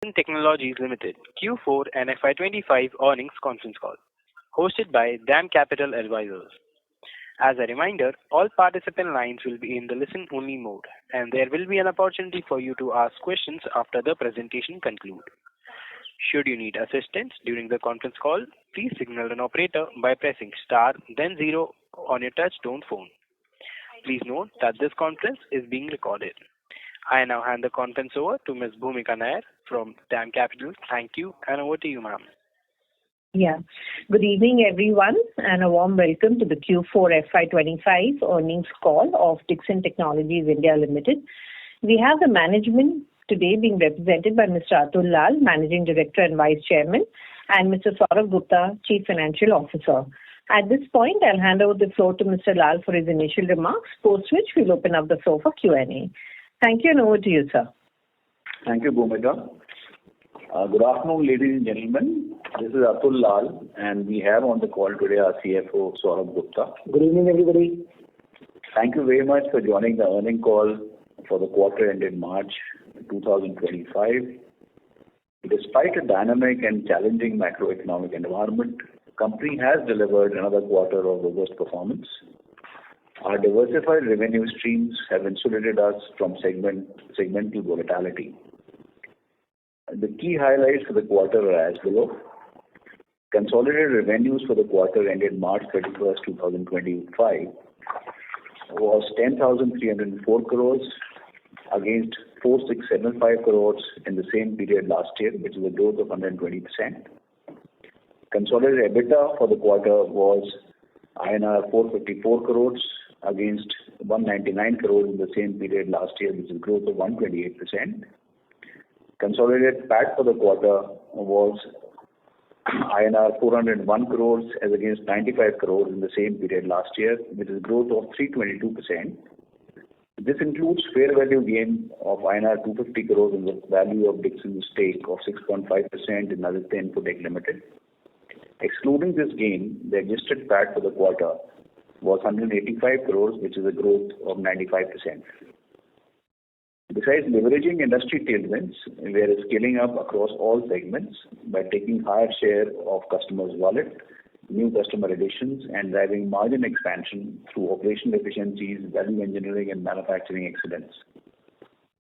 Dixon Technologies Limited Q4 and FY25 earnings conference call, hosted by DAM Capital Advisors. As a reminder, all participant lines will be in the listen-only mode, and there will be an opportunity for you to ask questions after the presentation concludes. Should you need assistance during the conference call, please signal an operator by pressing star then zero on your touch-tone phone. Please note that this conference is being recorded. I now hand the conference over to Ms. Bhumika Nair from DAM Capital. Thank you, and over to you, ma'am. Yeah. Good evening, everyone, and a warm welcome to the Q4 FY25 earnings call of Dixon Technologies India Limited. We have the management today being represented by Mr. Atul Lal, Managing Director and Vice Chairman, and Mr. Saurabh Gupta, Chief Financial Officer. At this point, I'll hand over the floor to Mr. Lal for his initial remarks, post which we'll open up the floor for Q&A. Thank you, and over to you, sir. Thank you, Bhumika. Good afternoon, ladies and gentlemen. This is Atul Lal, and we have on the call today our CFO, Saurabh Gupta. Good evening, everybody. Thank you very much for joining the earnings call for the quarter ended March 2025. Despite a dynamic and challenging macroeconomic environment, the company has delivered another quarter of robust performance. Our diversified revenue streams have insulated us from segmental volatility. The key highlights for the quarter are as below. Consolidated revenues for the quarter ended March 31st, 2025 was 10,304 crores against 4,675 crores in the same period last year, which is a growth of 120%. Consolidated EBITDA for the quarter was INR 454 crores against 199 crores in the same period last year, which is a growth of 128%. Consolidated PAT for the quarter was INR 401 crores as against 95 crores in the same period last year, which is a growth of 322%. This includes fair value gain of INR 250 crores in the value of Dixon's stake of 6.5% in Aditya Infotech Limited. Excluding this gain, the adjusted PAT for the quarter was 185 crores, which is a growth of 95%. Besides leveraging industry tailwinds, we are scaling up across all segments by taking higher share of customers' wallet, new customer additions, and driving margin expansion through operational efficiencies, value engineering, and manufacturing excellence.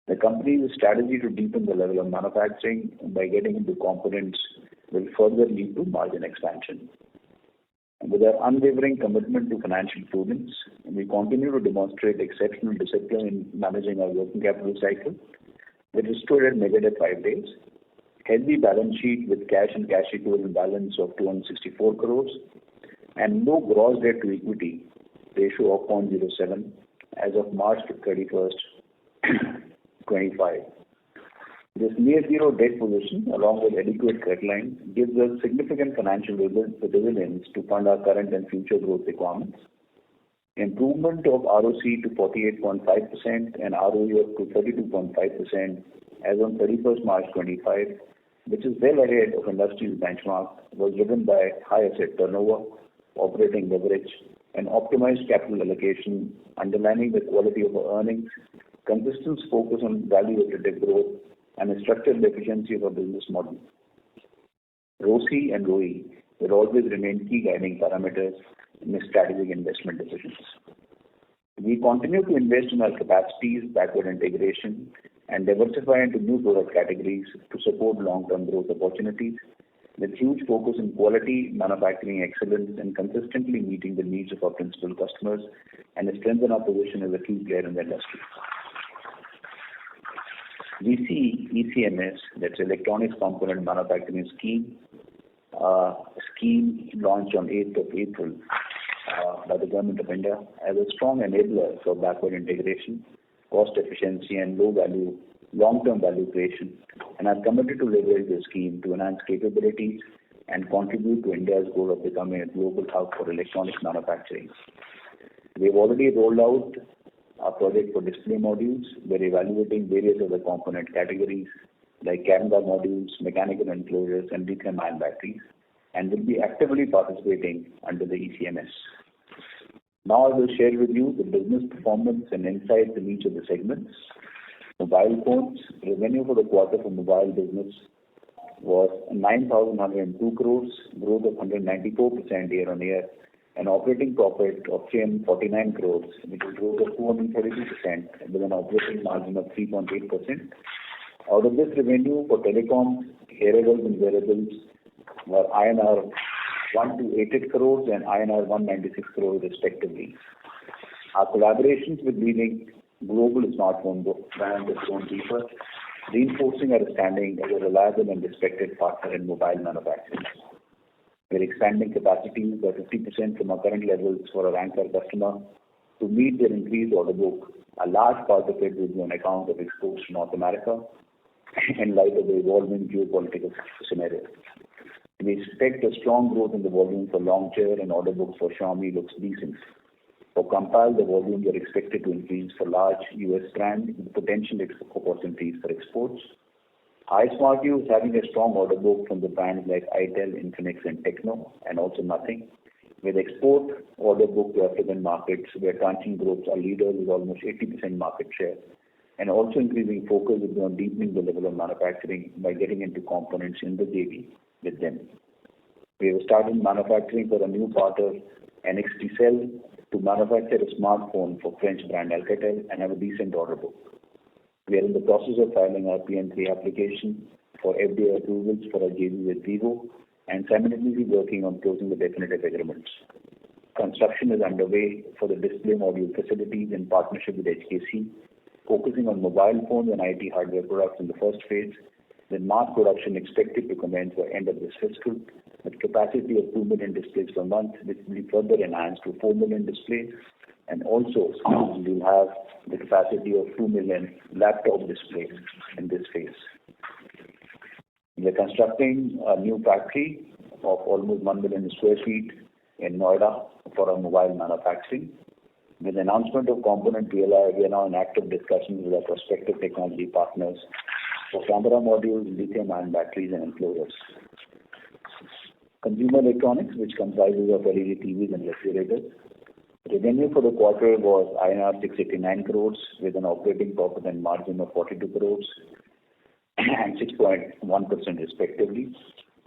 The company's strategy to deepen the level of manufacturing by getting into components will further lead to margin expansion. With our unwavering commitment to financial prudence, we continue to demonstrate exceptional discipline in managing our working capital cycle, which is stood at negative 5 days. Healthy balance sheet with cash and cash equivalent balance of 264 crores and no gross debt to equity ratio of 0.07 as of March 31st, 2025. This near-zero debt position, along with adequate credit lines, gives us significant financial resilience to fund our current and future growth requirements. Improvement of ROC to 48.5% and ROE up to 32.5% as on 31st March 2025, which is well ahead of industry's benchmark, was driven by high asset turnover, operating leverage, and optimized capital allocation, underlining the quality of our earnings, consistent focus on value-added growth, and a structured efficiency of our business model. ROCE and ROE will always remain key guiding parameters in strategic investment decisions. We continue to invest in our capacities, backward integration, and diversify into new product categories to support long-term growth opportunities, with huge focus on quality, manufacturing excellence, and consistently meeting the needs of our principal customers, and strengthen our position as a key player in the industry. We see ECMS, that's Electronics Component Manufacturing Scheme launched on 8th of April by the Government of India as a strong enabler for backward integration, cost efficiency, and long-term value creation, and are committed to leverage the scheme to enhance capabilities and contribute to India's goal of becoming a global hub for electronics manufacturing. We have already rolled out our project for display modules. We're evaluating various other component categories like camera modules, mechanical enclosures, and lithium-ion batteries, and will be actively participating under the ECMS. Now I will share with you the business performance and insights in each of the segments. Mobile phones, revenue for the quarter for mobile business was 9,102 crores, growth of 194% year-on-year, and operating profit of 349 crores, which is growth of 232% with an operating margin of 3.8%. Out of this revenue for telecom, hearables and wearables were INR 1,288 crores and INR 196 crores respectively. Our collaborations with leading global smartphone brands have gone deeper, reinforcing our standing as a reliable and respected partner in mobile manufacturing. We're expanding capacities by 50% from our current levels for our anchor customer to meet their increased order book. A large part of it will be on account of exports to North America in light of the evolving geopolitical scenario. We expect a strong growth in the volume for Longcheer, and order book for Xiaomi looks decent. For Compal, the volumes are expected to increase for large US brands with potential opportunities for exports. iSmartU is having a strong order book from the brands like Itel, Infinix and Techno, and also Nothing. With export order book to African markets where Transsion Group are leaders with almost 80% market share, and also increasing focus is on deepening the level of manufacturing by getting into components in the JV with them. We have started manufacturing for a new partner, NXT Cell, to manufacture a smartphone for French brand Alcatel and have a decent order book. We are in the process of filing our PN3 application for FDA approvals for our JV with Vivo and simultaneously working on closing the definitive agreements. Construction is underway for the display module facilities in partnership with HKC, focusing on mobile phones and IT hardware products in the first phase, with mass production expected to commence by end of this fiscal, with capacity of 2 million displays per month, which will be further enhanced to 4 million displays, and also we'll have the capacity of 2 million laptop displays in this phase. We are constructing a new factory of almost 1 million square feet in Noida for our mobile manufacturing. With the announcement of component PLI, we are now in active discussions with our prospective technology partners for camera modules, lithium-ion batteries and enclosures. Consumer electronics, which comprises of LED TVs and refrigerators. Revenue for the quarter was INR 689 crores with an operating profit and margin of 42 crores and 6.1% respectively.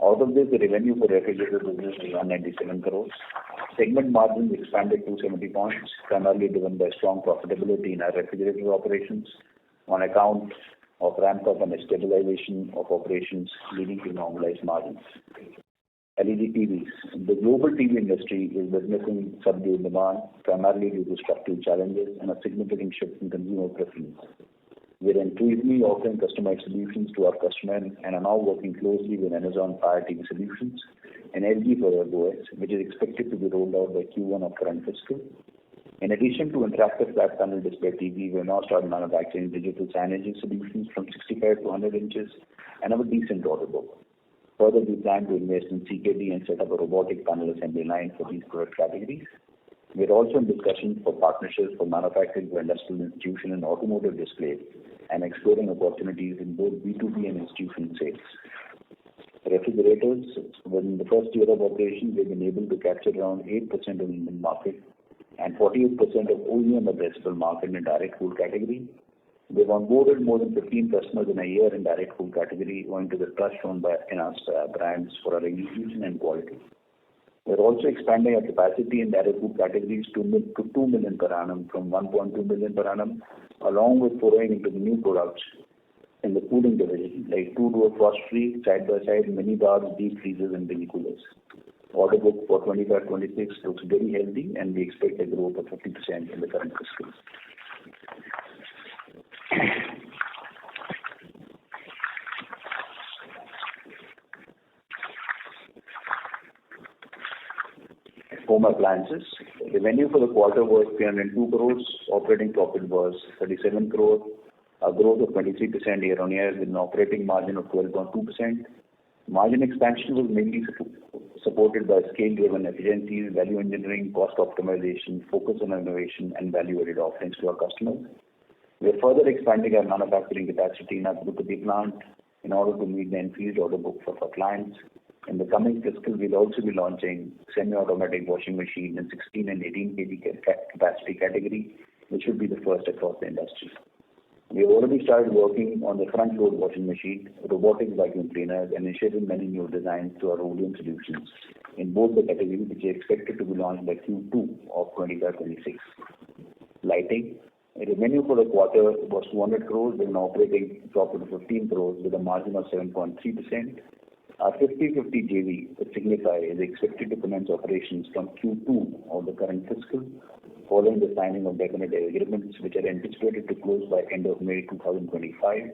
Out of this, the revenue for refrigerator business is 197 crores. Segment margins expanded 270 points, primarily driven by strong profitability in our refrigerator operations on account of ramp-up and stabilization of operations leading to normalized margins. LED TVs. The global TV industry is witnessing subdued demand, primarily due to structural challenges and a significant shift in consumer preference. We are increasingly offering customized solutions to our customers and are now working closely with Amazon Fire TV Solutions and LG for OS, which is expected to be rolled out by Q1 of current fiscal. In addition to interactive flat panel display TV, we have now started manufacturing digital signage solutions from 65 to 100 inches and have a decent order book. Further, we plan to invest in CKD and set up a robotic panel assembly line for these product categories. We are also in discussions for partnerships for manufacturing for industrial institution and automotive displays and exploring opportunities in both B2B and institutional sales. Refrigerators, within the first year of operation, we've been able to capture around 8% of the Indian market and 48% of OEM addressable market in the direct cool category. We've onboarded more than 15 customers in a year in direct cool category owing to the trust shown by enhanced brands for our execution and quality. We're also expanding our capacity in direct cool categories to 2 million per annum from 1.2 million per annum, along with foraying into the new products in the cooling division like two-door frost-free, side-by-side mini bars, deep freezers and mini coolers. Order book for 25-26 looks very healthy and we expect a growth of 50% in the current fiscal. Home appliances. Revenue for the quarter was 302 crores. Operating profit was 37 crores, a growth of 23% year-on-year with an operating margin of 12.2%. Margin expansion was mainly supported by scale-driven efficiencies, value engineering, cost optimization, focus on innovation, and value-added offerings to our customers. We are further expanding our manufacturing capacity in our Bhubaneswar plant in order to meet the increased order book for our clients. In the coming fiscal, we'll also be launching semi-automatic washing machine in 16 and 18 kg capacity category, which should be the first across the industry. We have already started working on the front load washing machine, robotic vacuum cleaners, and initiated many new designs to our ODM solutions in both the categories, which are expected to be launched by Q2 of 25-26. Lighting. Revenue for the quarter was 200 crores with an operating profit of 15 crores with a margin of 7.3%. Our 50/50 JV with Signify is expected to commence operations from Q2 of the current fiscal, following the signing of definitive agreements which are anticipated to close by end of May 2025.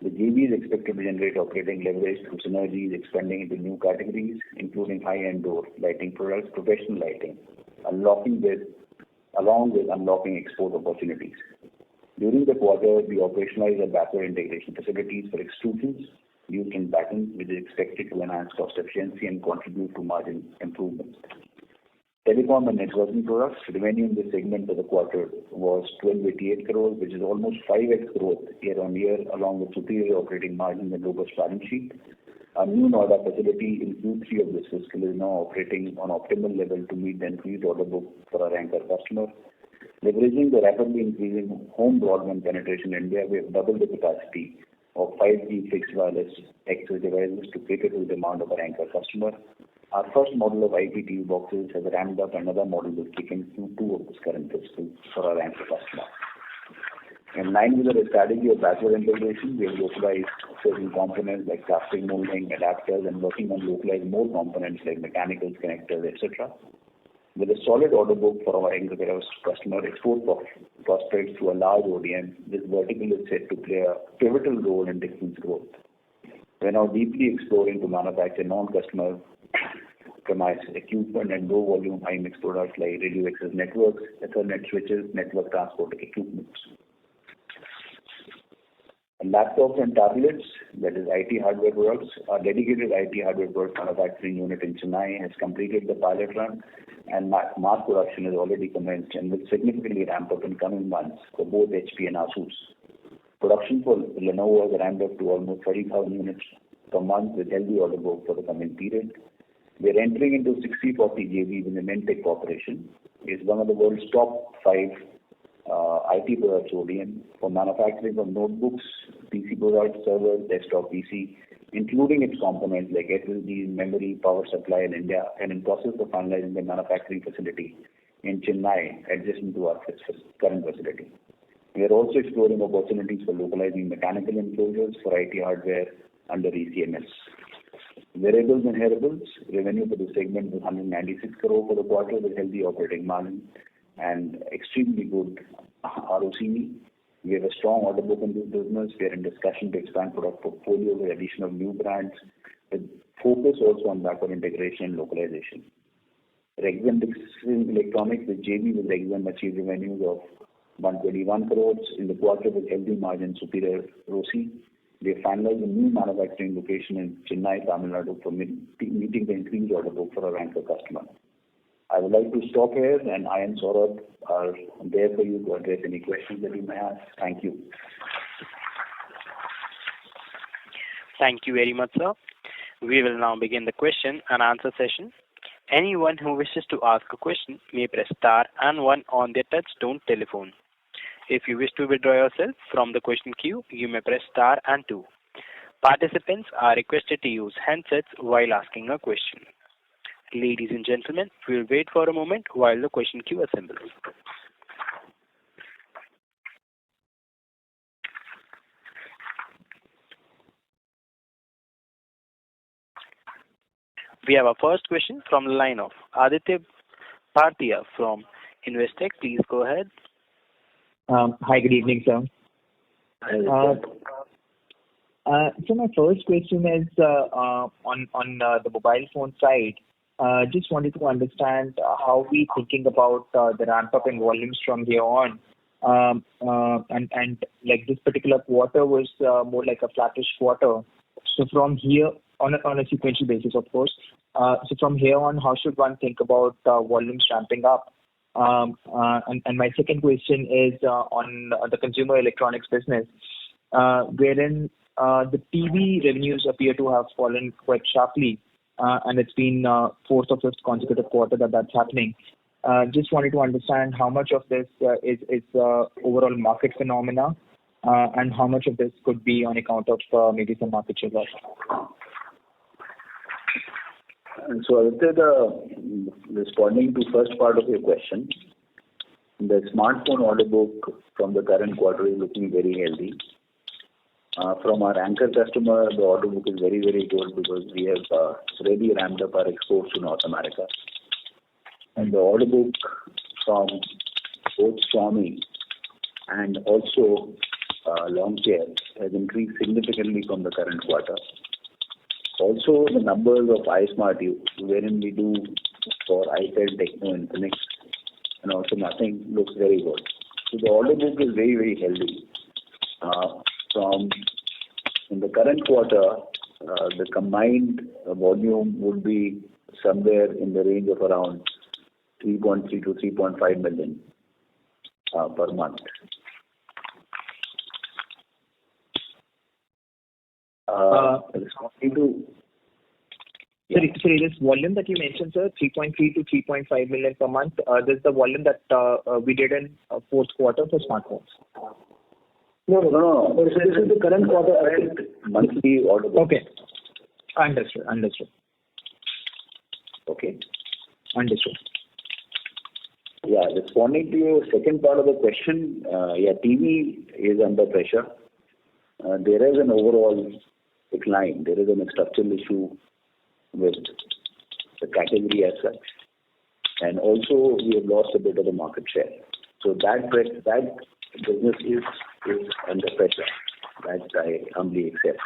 The JV is expected to generate operating leverage through synergies expanding into new categories, including high-end door lighting products, professional lighting, along with unlocking export opportunities. During the quarter, we operationalized our backward integration facilities for extrusions used in battens, which is expected to enhance cost efficiency and contribute to margin improvements. Telecom and networking products. Revenue in this segment for the quarter was 1288 crores, which is almost 5x growth year-on-year, along with superior operating margin and robust balance sheet. Our new Noida facility in Q3 of this fiscal is now operating on optimal level to meet the increased order book for our anchor customer. Leveraging the rapidly increasing home broadband penetration in India, we have doubled the capacity of 5G fixed wireless access devices to cater to the demand of our anchor customer. Our first model of IPTV boxes has ramped up. Another model will kick in Q2 of this current fiscal for our anchor customer. In line with our strategy of backward integration, we have localized certain components like casting, molding, adapters, and working on localized more components like mechanicals, connectors, etc. With a solid order book for our anchor customer export prospects through a large ODM, this vertical is set to play a pivotal role in Dixon's growth. We are now deeply exploring to manufacture non-customer premise equipment and low volume high mix products like radio access networks, Ethernet switches, network transport equipment. Laptops and tablets, that is IT hardware products. Our dedicated IT hardware product manufacturing unit in Chennai has completed the pilot run and mass production has already commenced and will significantly ramp up in coming months for both HP and Asus. Production for Lenovo has ramped up to almost 30,000 units per month with healthy order book for the coming period. We are entering into 60/40 JV with the Mentech Corporation. It is one of the world's top 5 IT products ODM for manufacturing of notebooks, PC products, servers, desktop PC, including its components like SSD, memory, power supply in India, and in process of finalizing the manufacturing facility in Chennai adjacent to our current facility. We are also exploring opportunities for localizing mechanical enclosures for IT hardware under ECMS. Wearables and hearables, revenue for the segment was 196 crore for the quarter with healthy operating margin and extremely good ROCE. We have a strong order book in this business. We are in discussion to expand product portfolio with addition of new brands with focus also on backward integration and localization. Rexxam Dixon Electronics, the JV with Rexxam achieved revenues of 121 crores in the quarter with healthy margin, superior ROCE. We have finalized a new manufacturing location in Chennai, Tamil Nadu for meeting the increased order book for our anchor customer. I would like to stop here, and I and Saurabh are there for you to address any questions that you may have. Thank you. Thank you very much, sir. We will now begin the question and answer session. Anyone who wishes to ask a question may press star and 1 on their touch-tone telephone. If you wish to withdraw yourself from the question queue, you may press star and 2. Participants are requested to use handsets while asking a question. Ladies and gentlemen, we will wait for a moment while the question queue assembles. We have our first question from the line of Aditya Bhartia from Investec. Please go ahead. Hi, good evening, sir. So my first question is on the mobile phone side. Just wanted to understand how we thinking about the ramp up in volumes from here on. And like this particular quarter was more like a flattish quarter. So from here on a sequential basis, of course. So from here on, how should one think about volumes ramping up? And my second question is on the consumer electronics business, wherein the TV revenues appear to have fallen quite sharply, and it's been fourth or fifth consecutive quarter that's happening. Just wanted to understand how much of this is overall market phenomena, and how much of this could be on account of maybe some market share loss? So I would say responding to first part of your question, the smartphone order book from the current quarter is looking very healthy. From our anchor customer, the order book is very, very good because we have really ramped up our exports to North America. And the order book from both Xiaomi and also Longcheer has increased significantly from the current quarter. Also, the numbers of iSmart, wherein we do for itel, Techno, Infinix, and also nothing, looks very good. So the order book is very, very healthy. In the current quarter, the combined volume would be somewhere in the range of around 3.3 to 3.5 million per month. Sorry, this volume that you mentioned, sir, 3.3 to 3.5 million per month, this is the volume that we did in fourth quarter for smartphones. No. This is the current quarter monthly order book. Okay. Understood. Okay. Understood. Yeah, responding to your second part of the question, TV is under pressure. There is an overall decline. There is a structural issue with the category as such. And also, we have lost a bit of the market share. So that business is under pressure. That I humbly accept.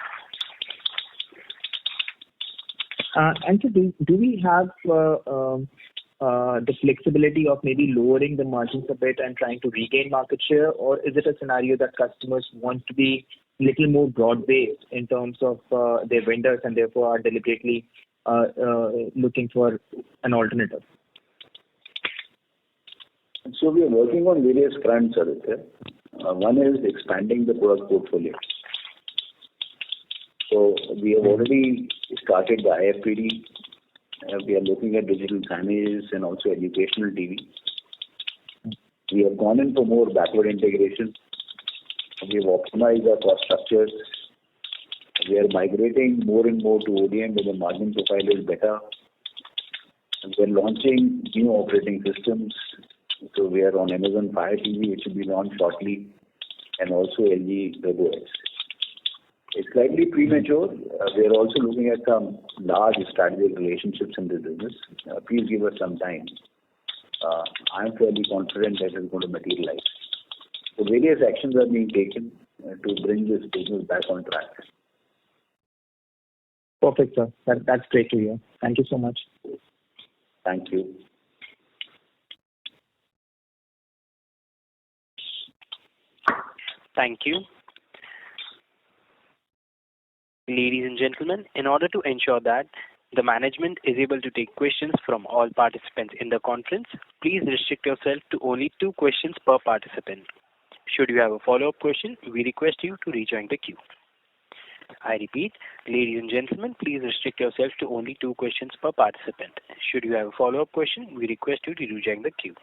And so do we have the flexibility of maybe lowering the margins a bit and trying to regain market share, or is it a scenario that customers want to be a little more broad-based in terms of their vendors and therefore are deliberately looking for an alternative? So we are working on various fronts, Aditya. One is expanding the product portfolio. So we have already started the IFPD. We are looking at digital signage and also educational TV. We have gone in for more backward integration. We have optimized our cost structures. We are migrating more and more to ODM where the margin profile is better. And we are launching new operating systems. So we are on Amazon Fire TV, which will be launched shortly, and also LG WebOS. It's slightly premature. We are also looking at some large strategic relationships in this business. Please give us some time. I'm fairly confident that it's going to materialize. So various actions are being taken to bring this business back on track. Perfect, sir. That's great to hear. Thank you so much. Thank you. Thank you. Ladies and gentlemen, in order to ensure that the management is able to take questions from all participants in the conference, please restrict yourself to only 2 questions per participant. Should you have a follow-up question, we request you to rejoin the queue. I repeat, ladies and gentlemen, please restrict yourself to only 2 questions per participant. Should you have a follow-up question, we request you to rejoin the queue.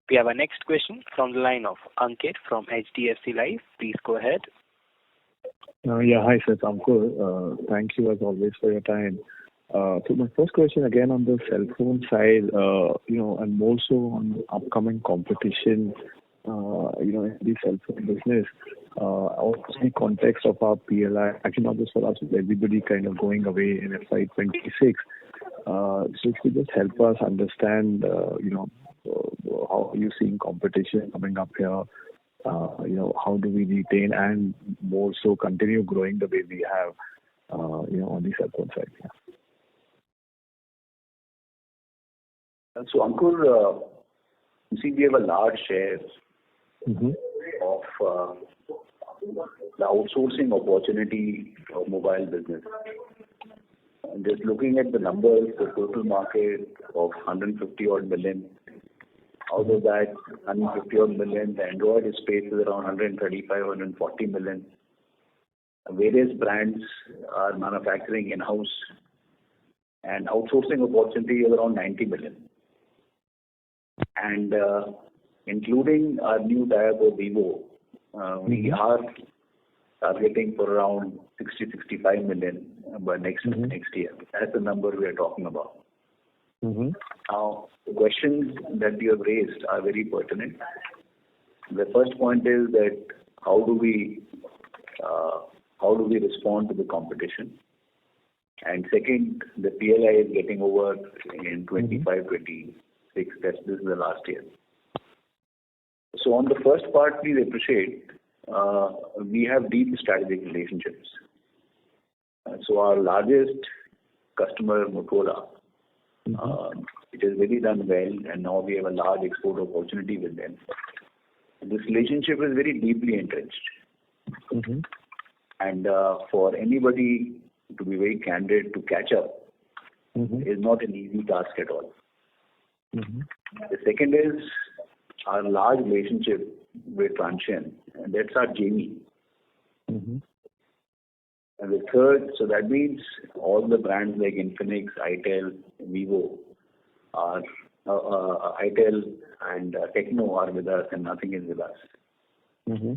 We have our next question from the line of Ankit from HDFC Life. Please go ahead. Hi, sir. Ankur. Thank you as always for your time. So my first question again on the cell phone side, and more so on upcoming competition, in the cell phone business. Also in the context of our PLI, actually not just for us, with everybody kind of going away in FY26. So if you could just help us understand, how are you seeing competition coming up here? How do we retain and more so continue growing the way we have, on the cell phone side? So, Ankur, you see, we have a large share of the outsourcing opportunity for mobile business. And just looking at the numbers, the total market of 150 odd million. Out of that 150 odd million, the Android space is around 135, 140 million. Various brands are manufacturing in-house, and outsourcing opportunity is around 90 million. And including our new tie-up with Vivo, We are targeting for around 60-65 million by next year. That's the number we are talking about. Now, the questions that you have raised are very pertinent. The first point is that how do we respond to the competition? And second, the PLI is getting over in 25-26. This is the last year. So on the first part, please appreciate we have deep strategic relationships. So our largest customer, Motorola, it has really done well, and now we have a large export opportunity with them. This relationship is very deeply entrenched. And for anybody to be very candid, to catch up is not an easy task at all. The second is our large relationship with Transsion, and that's our JV. And the third, so that means all the brands like Infinix, itel, Vivo, itel and Techno are with us, and nothing is with us.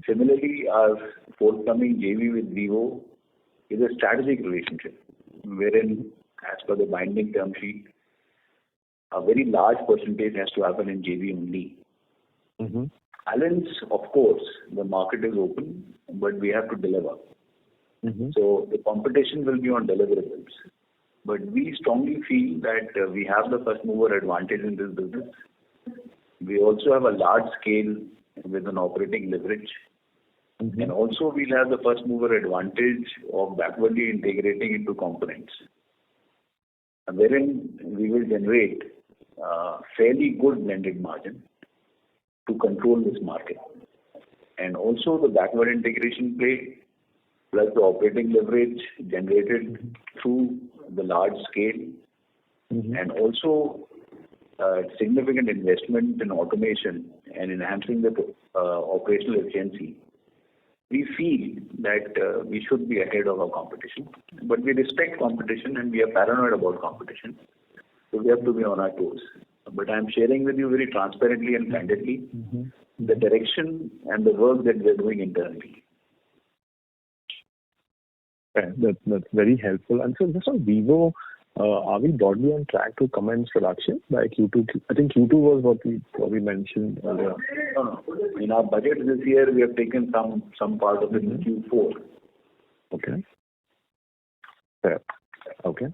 Similarly, our forthcoming JV with Vivo is a strategic relationship, wherein, as per the binding term sheet, a very large percentage has to happen in JV only. Balance, of course, the market is open, but we have to deliver. So the competition will be on deliverables. But we strongly feel that we have the first mover advantage in this business. We also have a large scale with an operating leverage. And also we'll have the first mover advantage of backwardly integrating into components, wherein we will generate fairly good blended margin to control this market. And also the backward integration play plus the operating leverage generated through the large scale and also significant investment in automation and enhancing the operational efficiency. We feel that we should be ahead of our competition, but we respect competition and we are paranoid about competition. So we have to be on our toes. But I'm sharing with you very transparently and candidly the direction and the work that we're doing internally. Okay, that's very helpful. And so just on Vivo, are we broadly on track to commence production by Q2? I think Q2 was what we mentioned earlier. No. In our budget this year, we have taken some part of it in Q4. Okay. Fair. Okay.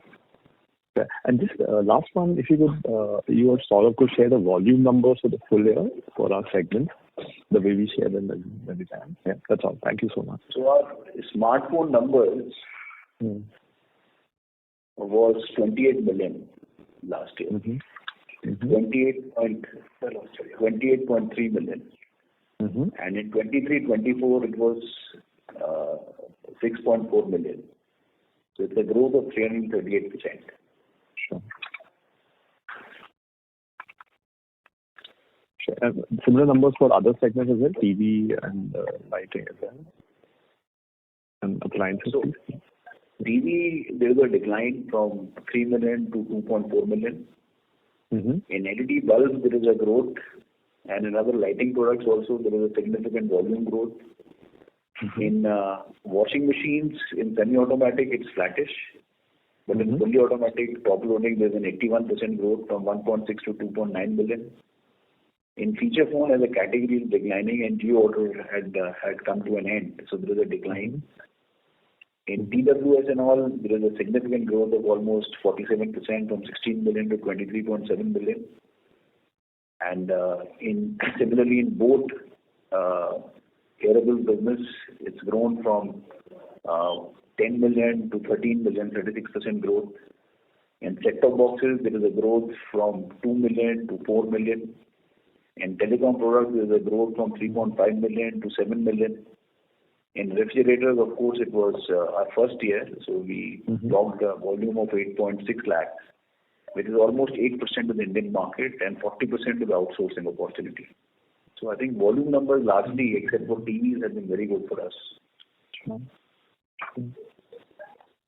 Fair. And just last one, if you could, you or Saurabh could share the volume numbers for the full year for our segment, the way we share them every time. Yeah, that's all. Thank you so much. So our smartphone numbers was 28 million last year. 28.3 million. And in 23-24 it was 6.4 million. So it's a growth of 338%. Sure. And similar numbers for other segments as well, TV and lighting as well, and appliances. So, TV, there is a decline from 3 million to 2.4 million. In LED bulbs, there is a growth, and in other lighting products also, there is a significant volume growth. In washing machines, in semi-automatic, it's flattish, but in fully automatic top loading, there's an 81% growth from 1.6 to 2.9 million. In feature phone, as a category is declining, and Jio Auto had come to an end, so there is a decline. In TWS and all, there is a significant growth of almost 47% from 16 million to 23.7 million. And similarly in both wearable business, it's grown from 10 million to 13 million, 36% growth. In set-top boxes, there is a growth from 2 million to 4 million. In telecom products, there is a growth from 3.5 million to 7 million. In refrigerators, of course, it was our first year, so we logged a volume of 8.6 lakhs, which is almost 8% of the Indian market and 40% of the outsourcing opportunity. So I think volume numbers largely, except for TVs, have been very good for us.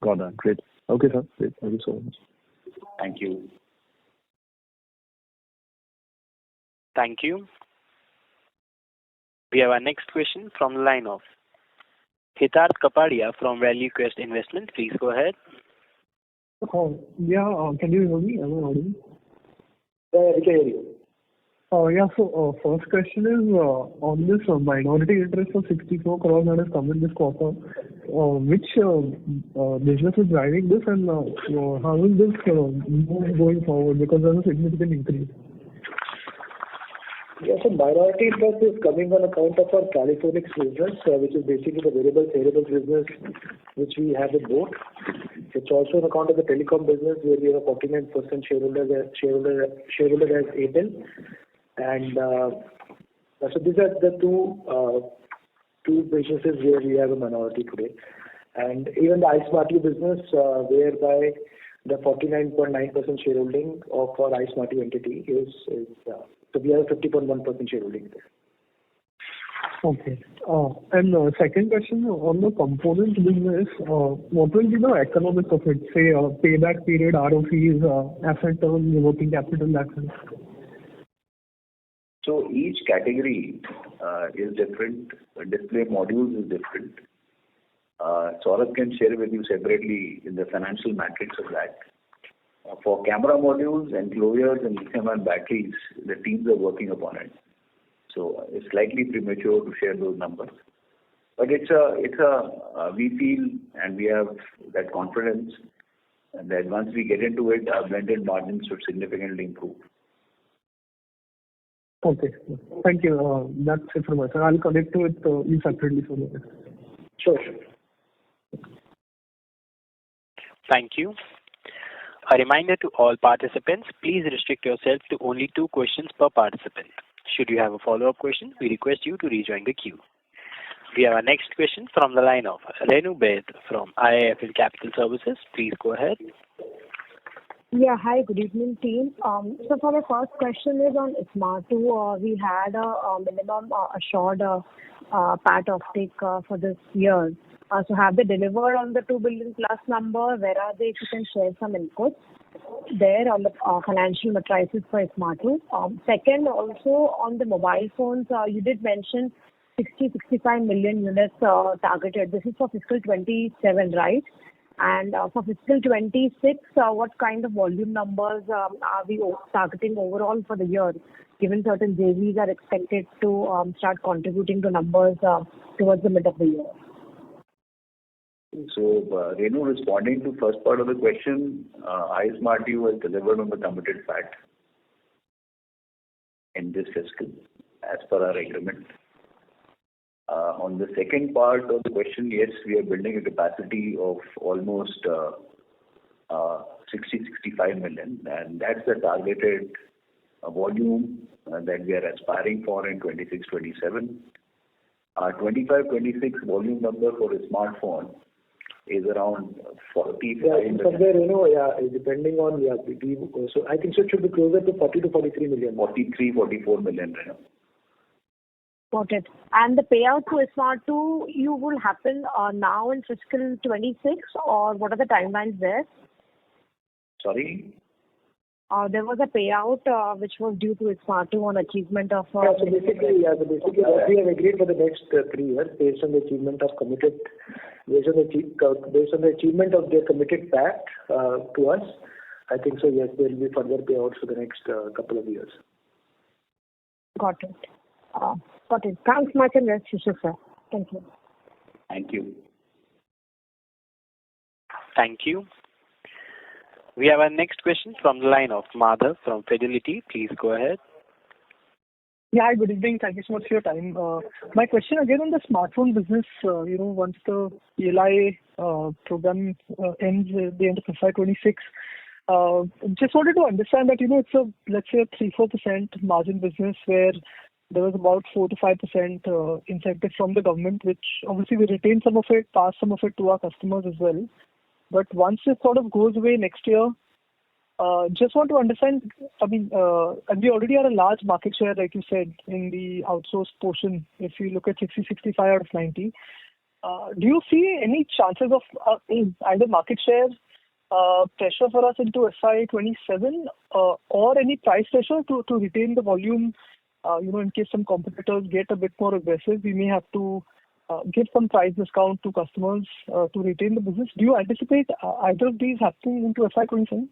Got that. Great. Okay, sir. Great. Thank you so much. Thank you. Thank you. We have our next question from the line of Hitarth Kapadia from Value Quest Investment. Please go ahead. Can you hear me? Am I audible? We can hear you. First question is on this minority interest of 64 crores that has come in this quarter. Which business is driving this, and how will this move going forward, because there's a significant increase? Yes, so minority interest is coming on account of our Californics business, which is basically the variable business which we have with both. It's also on account of the telecom business where we have a 49% shareholder as Airtel. And so these are the two businesses where we have a minority today. And even the iSmartu business, whereby the 49.9% shareholding of our iSmartu entity is so we have a 50.1% shareholding there. Okay. And second question on the component business, what will be the economics of it? Say payback period, ROCs, asset turn, working capital, that kind of stuff. So each category is different. Display modules is different. Saurabh can share with you separately in the financial matrix of that. For camera modules, enclosures, and lithium-ion batteries, the teams are working upon it. So it's slightly premature to share those numbers. But we feel and we have that confidence that once we get into it, our blended margins should significantly improve. Okay. Thank you. That's it from my side. I'll connect to it you separately for the rest. Sure. Thank you. A reminder to all participants, please restrict yourself to only 2 questions per participant. Should you have a follow-up question, we request you to rejoin the queue. We have our next question from the line of Renu Baid from IIFL Capital Services. Please go ahead. Yeah, hi, good evening, team. So for the first question is on iSmartu. We had a minimum assured PAT offtake for this year. So have they delivered on the 2 billion plus number? Where are they? If you can share some inputs there on the financial matrices for iSmartu. Second, also on the mobile phones, you did mention 60-65 million units targeted. This is for fiscal 27, right? And for fiscal 26, what kind of volume numbers are we targeting overall for the year, given certain JVs are expected to start contributing to numbers towards the mid of the year? So, Renu, responding to first part of the question, iSmartu has delivered on the committed PAT in this fiscal as per our agreement. On the second part of the question, yes, we are building a capacity of almost 60-65 million, and that's the targeted volume that we are aspiring for in 26-27. Our 25-26 volume number for a smartphone is around 45 million. Somewhere, depending on, so I think so it should be closer to 40 to 43 million. 44 million, Renu. Got it. And the payout to iSmartu, you will happen now in fiscal 26, or what are the timelines there? Sorry? There was a payout which was due to iSmartu on achievement of... So basically what we have agreed for the next 3 years based on the achievement of their committed PAT to us. I think so, yes, there will be further payouts for the next couple of years. Got it. Thanks much and rest assured, sir. Thank you. Thank you. Thank you. We have our next question from the line of Madhav from Fidelity. Please go ahead. Yeah, good evening. Thank you so much for your time. My question again on the smartphone business, once the PLI program ends at the end of FY26, just wanted to understand that, it's a, let's say, a 3-4% margin business where there was about 4 to 5% incentive from the government, which obviously we retain some of it, pass some of it to our customers as well. But once it sort of goes away next year, just want to understand, and we already are a large market share, like you said, in the outsourced portion. If you look at 60-65 out of 90, do you see any chances of either market share pressure for us into FY27 or any price pressure to retain the volume in case some competitors get a bit more aggressive, we may have to give some price discount to customers to retain the business. Do you anticipate either of these happening into FY27?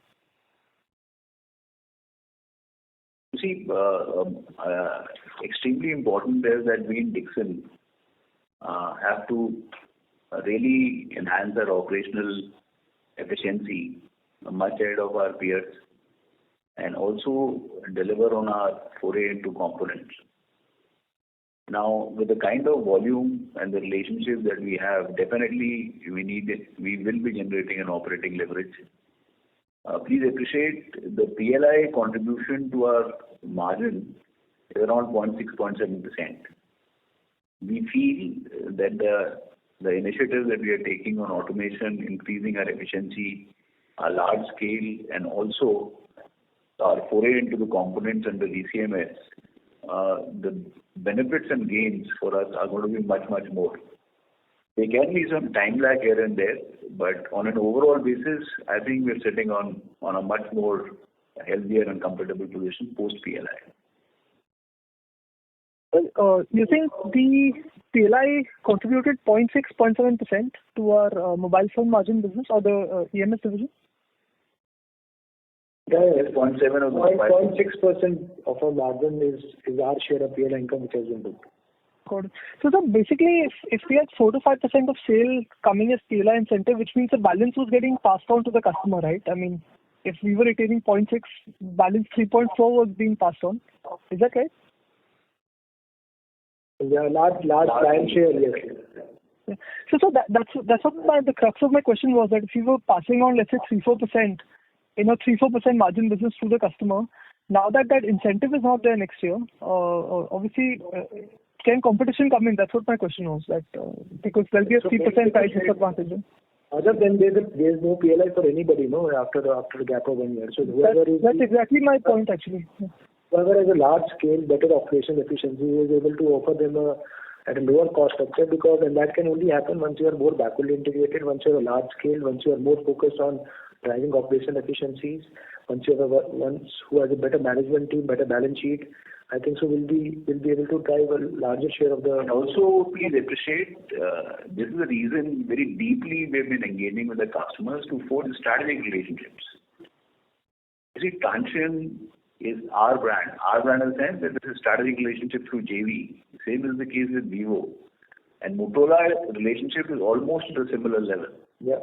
You see, extremely important is that we in Dixon have to really enhance our operational efficiency much ahead of our peers and also deliver on our foray into components. Now, with the kind of volume and the relationship that we have, definitely we will be generating an operating leverage. Please appreciate the PLI contribution to our margin is around 0.6-0.7%. We feel that the initiatives that we are taking on automation, increasing our efficiency, our large scale, and also our foray into the components and the DCMS, the benefits and gains for us are going to be much, much more. There can be some time lag here and there, but on an overall basis, I think we're sitting on a much more healthier and comfortable position post PLI. Well, you think the PLI contributed 0.6-0.7% to our mobile phone margin business or the EMS division? Yeah, 0.7 of the 0.6% of our margin is our share of PLI income which has been booked. Got it. So basically, if we had 4 to 5% of sale coming as PLI incentive, which means the balance was getting passed on to the customer, right? I mean, if we were retaining 0.6, balance 3.4 was being passed on. Is that right? Yeah, large client share, yes. Yeah. So that's what the crux of my question was, that if you were passing on, let's say 3-4%, 3-4% margin business to the customer, now that incentive is not there next year, obviously, can competition come in? That's what my question was, that because there'll be a 3% price disadvantage. Other than there's no PLI for anybody, after the gap of 1 year. So that's exactly my point, actually. Yeah. Whoever has a large scale, better operational efficiency is able to offer them at a lower cost structure, and that can only happen once you are more backward integrated, once you have a large scale, once you are more focused on driving operational efficiencies, once who has a better management team, better balance sheet. I think so we'll be able to drive a larger share of the. And also, please appreciate, this is the reason very deeply we've been engaging with the customers to forge strategic relationships. You see, Transsion is our brand. Our brand in the sense that this is a strategic relationship through JV. Same is the case with Vivo. And Motorola relationship is almost at a similar level. Yeah.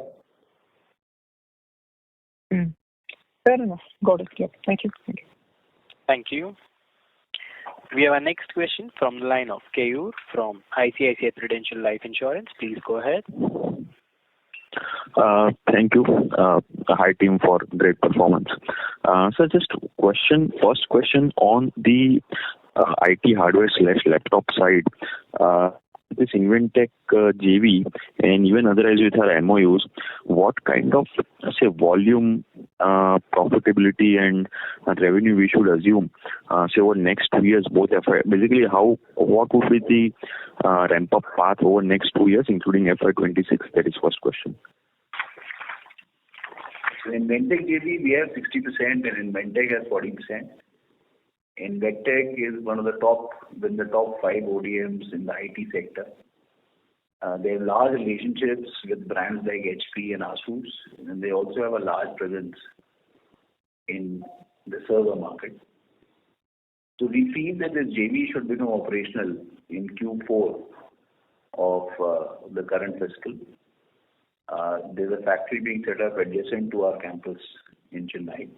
Fair enough. Got it. Yeah. Thank you. Thank you. We have our next question from the line of Keyur from ICICI Prudential Life Insurance. Please go ahead. Thank you. Hi team for great performance. So just first question on the IT hardware/laptop side. This Inventec JV and even otherwise with our MOUs, what kind of volume, profitability and revenue we should assume over next 2 years, both basically what would be the ramp up path over next 2 years, including FY26? That is first question. So in Inventec JV we have 60% and Inventec has 40%. Inventec is one of the top 5 ODMs in the IT sector. They have large relationships with brands like HP and Asus, and they also have a large presence in the server market. So we feel that this JV should become operational in Q4 of the current fiscal. There's a factory being set up adjacent to our campus in Chennai.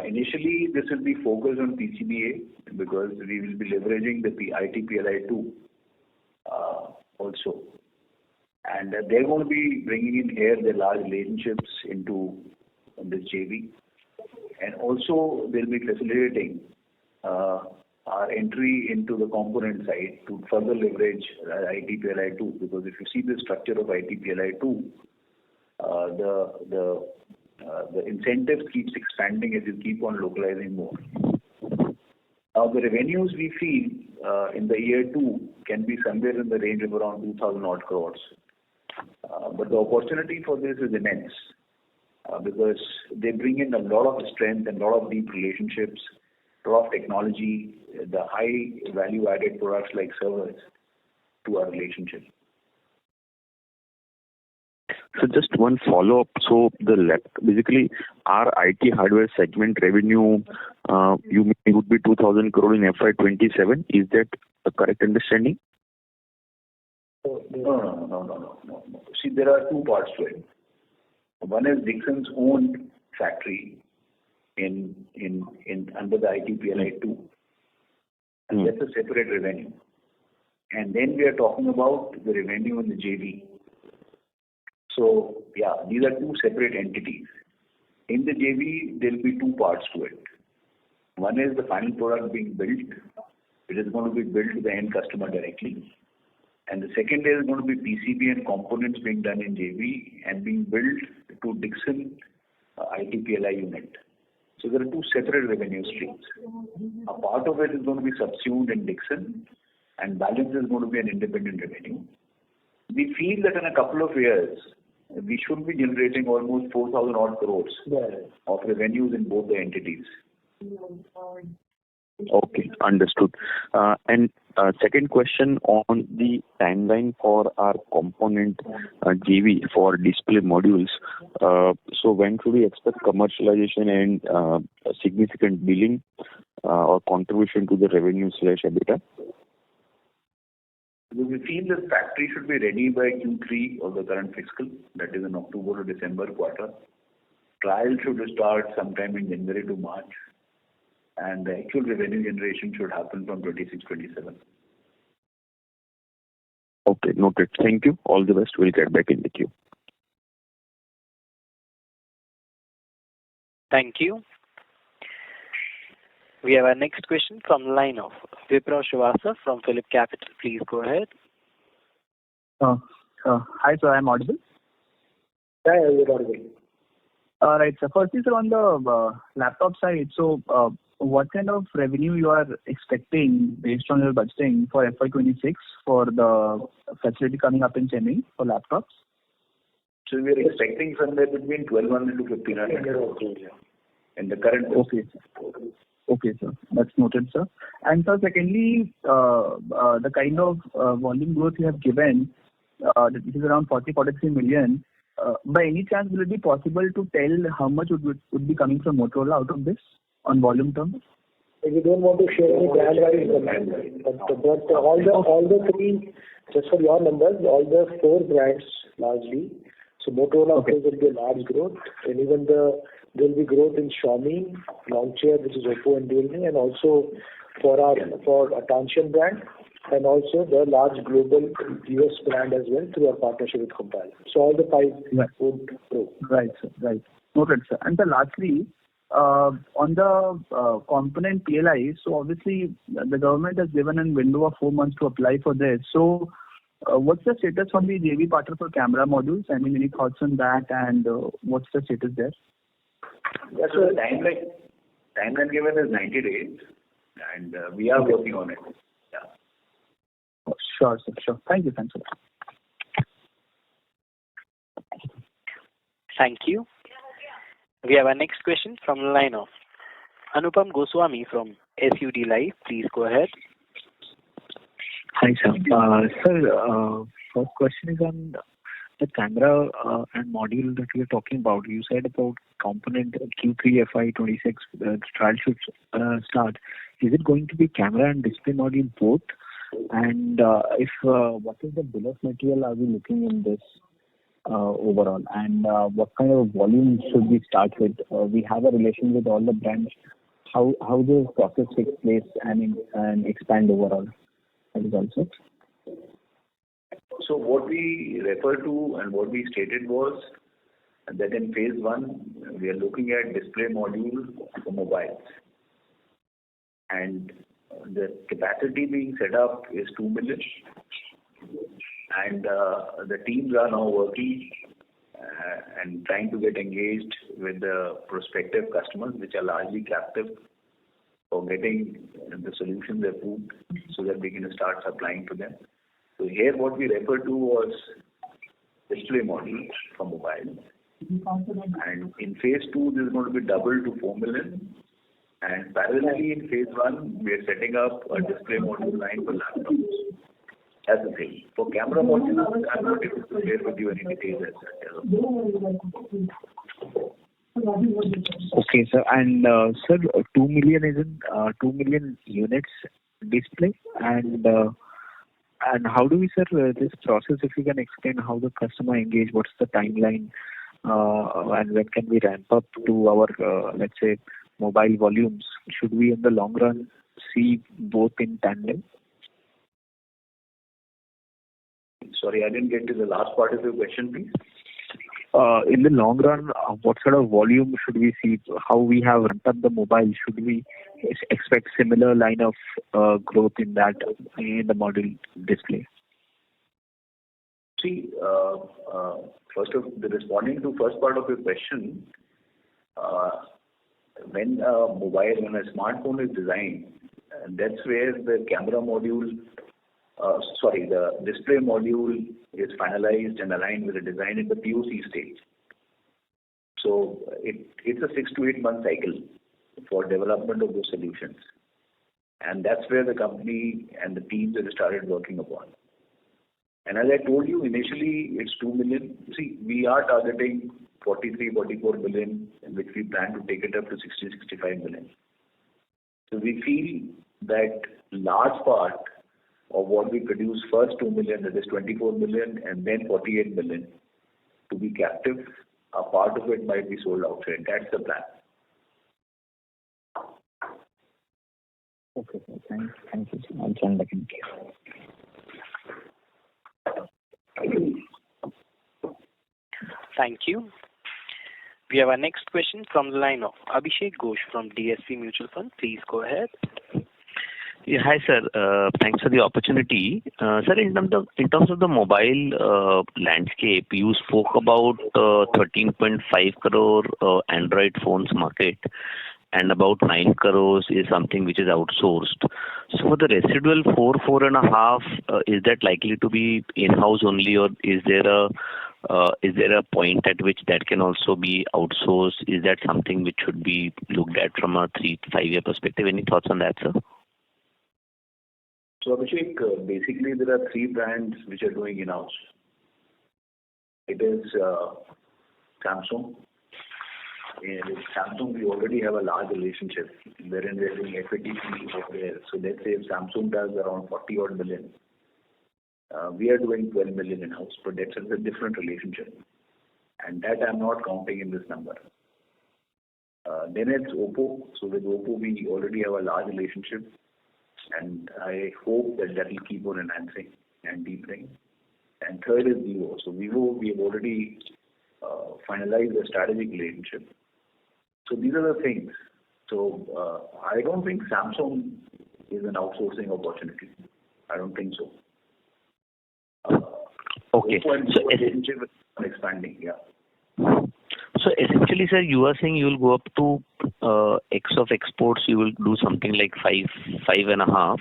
Initially, this will be focused on PCBA because we will be leveraging the IT PLI2 also. And they're going to be bringing in here their large relationships into this JV. And also, they'll be facilitating our entry into the component side to further leverage IT PLI2. Because if you see the structure of IT PLI2, the incentives keeps expanding as you keep on localizing more. Now the revenues we feel in the year 2 can be somewhere in the range of around 2,000 odd crores. But the opportunity for this is immense because they bring in a lot of strength and a lot of deep relationships of technology, the high value-added products like servers to our relationship. So just one follow-up. So basically, our IT hardware segment revenue, you mean would be 2,000 crore in FY27. Is that a correct understanding? No. See, there are two parts to it. One is Dixon's own factory in under the IT PLI 2. And that's a separate revenue. And then we are talking about the revenue in the JV. So, yeah, these are two separate entities. In the JV, there will be two parts to it. One is the final product being built. It is going to be built to the end customer directly. And the second is going to be PCB and components being done in JV and being built to Dixon IT PLI unit. So there are two separate revenue streams. A part of it is going to be subsumed in Dixon, and balance is going to be an independent revenue. We feel that in a couple of years, we should be generating almost 4,000 odd crores of revenues in both the entities. Okay, understood. And second question on the timeline for our component JV for display modules. So when should we expect commercialization and significant billing or contribution to the revenue/EBITDA? We feel the factory should be ready by Q3 of the current fiscal, that is in October to December quarter. Trial should start sometime in January to March, and the actual revenue generation should happen from 26-27. Okay, noted. Thank you. All the best. We'll get back in the queue. Thank you. We have our next question from the line of Vipraw Srivastava from Phillip Capital. Please go ahead. Hi, sir. I'm audible? Yeah, you're audible. All right, sir. Firstly, sir, on the laptop side, so what kind of revenue you are expecting based on your budgeting for FY26 for the facility coming up in Chennai for laptops? So we are expecting somewhere between 1,200 to 1,500 in the current. Okay, sir. That's noted, sir. And sir, secondly, the kind of volume growth you have given, which is around 43 million. By any chance, will it be possible to tell how much would be coming from Motorola out of this on volume terms? We don't want to share any brand-wise, but all the three, just for your numbers, all the four brands largely. So Motorola, of course, will be a large growth, and even there will be growth in Xiaomi, Longcheer, which is Oppo and Realme, and also for Attention brand, and also the large global US brand as well through our partnership with Compal. So all the five would grow. Right, sir. Right. Noted, sir. And then lastly, on the component PLI, so obviously the government has given a window of 4 months to apply for this. So what's the status on the JV partner for camera modules? I mean, any thoughts on that, and what's the status there? Yeah, so the timeline given is 90 days, and we are working on it. Yeah. Oh, sure, sir. Sure. Thank you. Thanks a lot. Thank you. We have our next question from the line of Anupam Goswami from SUD Life. Please go ahead. Hi, sir. First question is on the camera and module that we are talking about. You said about component Q4FY25 trial should start. Is it going to be camera and display module both? And if what is the bill of material are we looking in this overall? And what kind of volume should we start with? We have a relation with all the brands. How does process take place and expand overall? That is also. So what we refer to and what we stated was that in phase 1, we are looking at display module for mobiles. And the capacity being set up is 2 million. And the teams are now working and trying to get engaged with the prospective customers, which are largely captive, for getting the solutions approved so that we can start supplying to them. So here what we refer to was display modules for mobile. And in phase 2, this is going to be doubled to 4 million. And parallelly in phase 1, we are setting up a display module line for laptops. That's the thing. For camera modules, I'm not able to share with you any details as such. Okay, sir. And sir, 2 million is in 2 million units display, and how do we, sir, this process? If you can explain how the customer engage, what's the timeline, and when can we ramp up to our let's say mobile volumes? Should we in the long run see both in tandem? Sorry, I didn't get to the last part of your question, please. In the long run, what sort of volume should we see? How we have ramped up the mobile? Should we expect similar line of growth in that in the module display? See, responding to first part of your question, when a smartphone is designed, that's where the camera module, the display module is finalized and aligned with the design in the POC stage. So it's a 6 to 8 month cycle for development of those solutions. And that's where the company and the teams have started working upon. And as I told you, initially it's 2 million. See, we are targeting 43, 44 million, in which we plan to take it up to 60, 65 million. So we feel that large part of what we produce first 2 million, that is 24 million, and then 48 million to be captive. A part of it might be sold outside. That's the plan. Okay, sir. Thank you. I'll join back in queue. Thank you. We have our next question from the line of Abhishek Ghosh from DSP Mutual Fund. Please go ahead. Yeah, hi, sir. Thanks for the opportunity. Sir, in terms of the mobile landscape, you spoke about 13.5 crore Android phones market, and about 9 crores is something which is outsourced. So for the residual 4.5, is that likely to be in-house only, or is there a point at which that can also be outsourced? Is that something which should be looked at from a 3 to 5 year perspective? Any thoughts on that, sir? So Abhishek, basically there are 3 brands which are doing in-house. It is Samsung. With Samsung, we already have a large relationship wherein we are doing FATC over there. So let's say if Samsung does around 40 odd million, we are doing 12 million in-house, but that's a different relationship. And that I'm not counting in this number. Then it's Oppo. So with Oppo, we already have a large relationship. And I hope that will keep on enhancing and deepening. And third is Vivo. So Vivo, we have already finalized a strategic relationship. So these are the things. So I don't think Samsung is an outsourcing opportunity. I don't think so. Okay. Oppo and Vivo relationship is expanding, yeah. So essentially, sir, you are saying you will go up to X of exports, you will do something like 5.5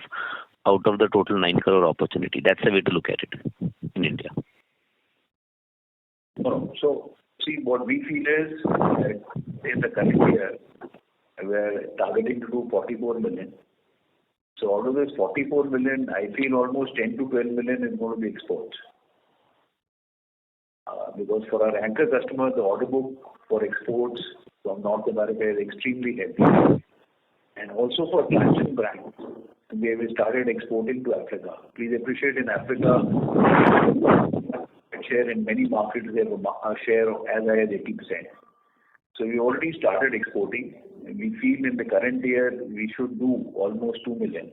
out of the total 9 crore opportunity. That's the way to look at it in India. No. So, see, what we feel is that in the current year, we're targeting to do 44 million. So out of this 44 million, I feel almost 10 to 12 million is going to be exports. Because for our anchor customers, the order book for exports from North America is extremely heavy. And also for fashion brands, we have started exporting to Africa. Please appreciate in Africa, share in many markets, they have a share of as high as 80%. So we already started exporting. And we feel in the current year, we should do almost 2 million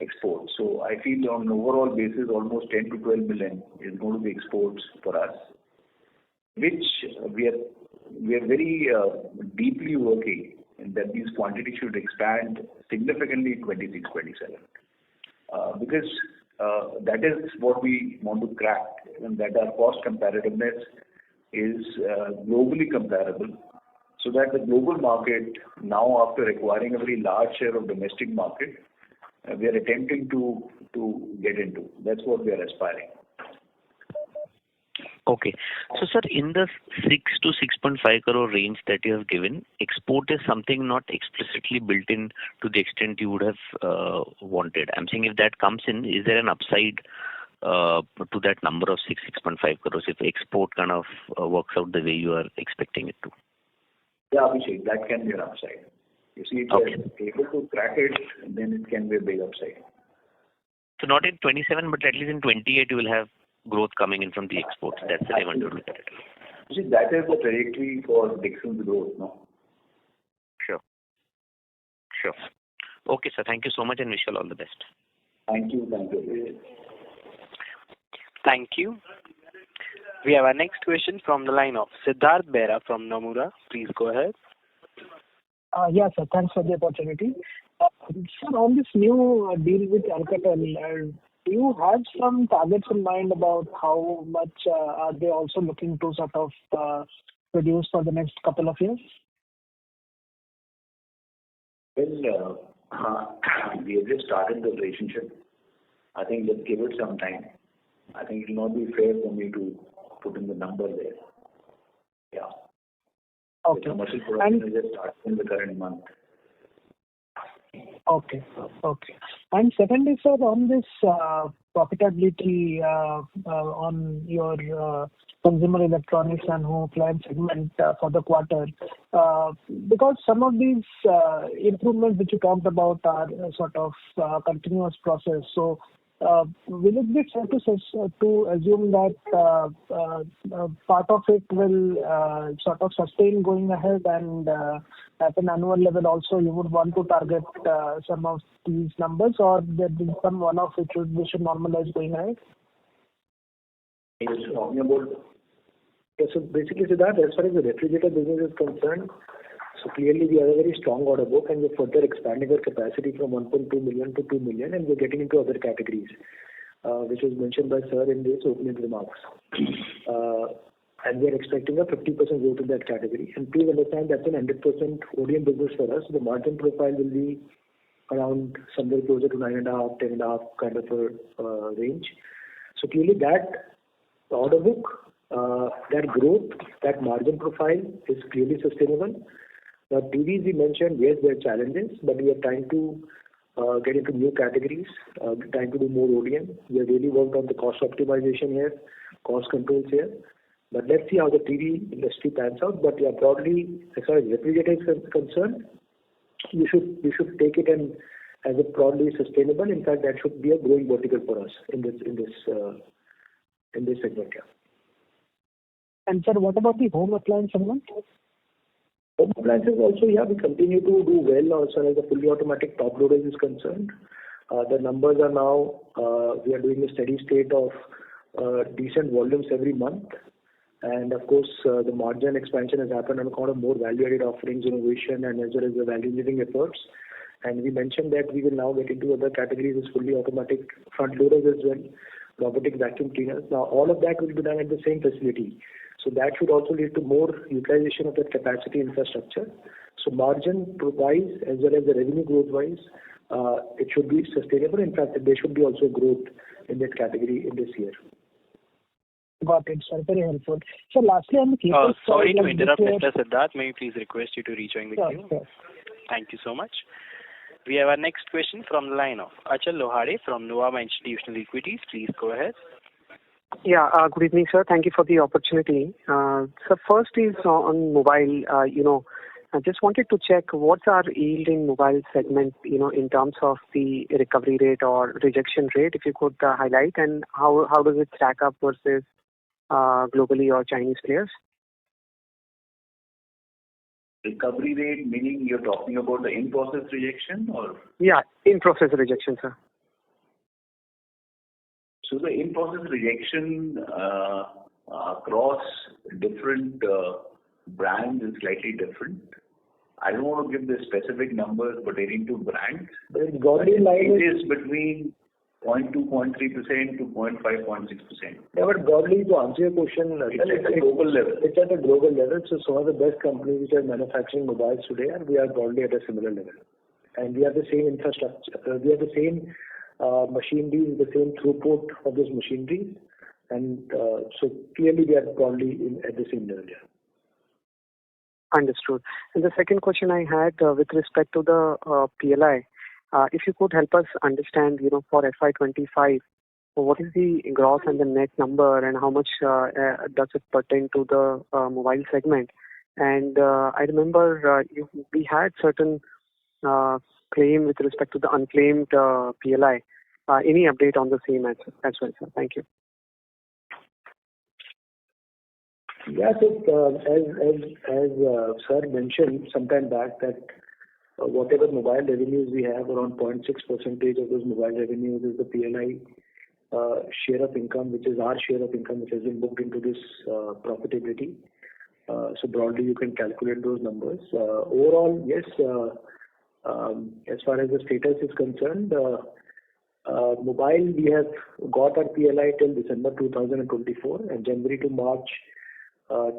exports. So I feel on an overall basis, almost 10 to 12 million is going to be exports for us, which we are very deeply working, and that these quantities should expand significantly in 26, 27. Because that is what we want to crack, and that our cost competitiveness is globally comparable, so that the global market, now after acquiring a very large share of domestic market, we are attempting to get into. That's what we are aspiring. Okay. So, sir, in the 6 to 6.5 crore range that you have given, export is something not explicitly built in to the extent you would have wanted. I'm saying if that comes in, is there an upside to that number of 6.5 crores if export kind of works out the way you are expecting it to? Yeah, Abhishek, that can be an upside. You see, if you're able to crack it, then it can be a big upside. So not in 27, but at least in 28, you will have growth coming in from the exports. That's the way I want to look at it. You see, that is the trajectory for Dixon's growth, no? Sure. Okay, sir. Thank you so much and wish you all the best. Thank you. Thank you. We have our next question from the line of Siddharth Bera from Nomura. Please go ahead. Yes, sir. Thanks for the opportunity. Sir, on this new deal with Alcatel, do you have some targets in mind about how much are they also looking to sort of produce for the next couple of years? Well, we have just started the relationship. I think let's give it some time. I think it will not be fair for me to put in the number there. Yeah. Okay. The commercial production is just starting in the current month. Okay. And secondly, sir, on this profitability on your consumer electronics and home appliance segment for the quarter, because some of these improvements which you talked about are sort of continuous process. So, will it be fair to assume that part of it will sort of sustain going ahead, and at an annual level also you would want to target some of these numbers, or there be some one-off which we should normalize going ahead? Yes, so basically, Siddharth, as far as the refrigerator business is concerned, so clearly we have a very strong order book, and we're further expanding our capacity from 1.2 million to 2 million, and we're getting into other categories, which was mentioned by Sir in his opening remarks. And we're expecting a 50% growth in that category. And please understand that's an 100% ODM business for us. The margin profile will be around somewhere closer to 9.5, 10.5 kind of a range. So clearly that order book, that growth, that margin profile is clearly sustainable. Now, TVs we mentioned, yes, there are challenges, but we are trying to get into new categories, trying to do more ODM. We have really worked on the cost optimization here, cost controls here. But let's see how the TV industry pans out. But yeah, broadly, as far as refrigerator is concerned, you should take it as a broadly sustainable. In fact, that should be a growing vertical for us in this segment. Yeah. And sir, what about the home appliance segment? Home appliances also, yeah, we continue to do well as far as the fully automatic top loaders is concerned. The numbers are now, we are doing a steady state of decent volumes every month. And of course, the margin expansion has happened on account of more value-added offerings, innovation, and as well as the value-engineering efforts. And we mentioned that we will now get into other categories as fully automatic front loaders as well, robotic vacuum cleaners. Now, all of that will be done at the same facility. So that should also lead to more utilization of that capacity infrastructure. So margin-wise as well as the revenue growth-wise, it should be sustainable. In fact, there should be also growth in that category in this year. Got it, sir. Very helpful. So lastly, on the Q4... sorry to interrupt, Mr. Siddharth. May we please request you to rejoin the queue? Sure. Thank you so much. We have our next question from the line of Achal Lohade from Nuvama Institutional Equities. Please go ahead. Yeah, good evening, sir. Thank you for the opportunity. So first is on mobile. I just wanted to check what's our yield in mobile segment, in terms of the recovery rate or rejection rate, if you could highlight, and how does it stack up versus globally or Chinese players? Recovery rate, meaning you're talking about the in-process rejection or? Yeah, in-process rejection, sir. So the in-process rejection across different brands is slightly different. I don't want to give the specific numbers pertaining to brands. But it's broadly line it is between 0.2, 0.3% to 0.5, 0.6%. Yeah, but broadly, to answer your question, it's at a global level. It's at a global level. So some of the best companies which are manufacturing mobiles today, and we are broadly at a similar level. And we have the same infrastructure. We have the same machinery, the same throughput of those machineries. And so clearly we are probably at the same level here. Understood. And the second question I had with respect to the PLI, if you could help us understand, for FY25, what is the gross and the net number, and how much does it pertain to the mobile segment? And I remember we had certain claim with respect to the unclaimed PLI. Any update on the same as well, sir? Thank you. Yeah, so as Sir mentioned sometime back that whatever mobile revenues we have, around 0.6% of those mobile revenues is the PLI share of income, which is our share of income, which has been booked into this profitability. So broadly, you can calculate those numbers. Overall, yes, as far as the status is concerned, mobile, we have got our PLI till December 2024, and January to March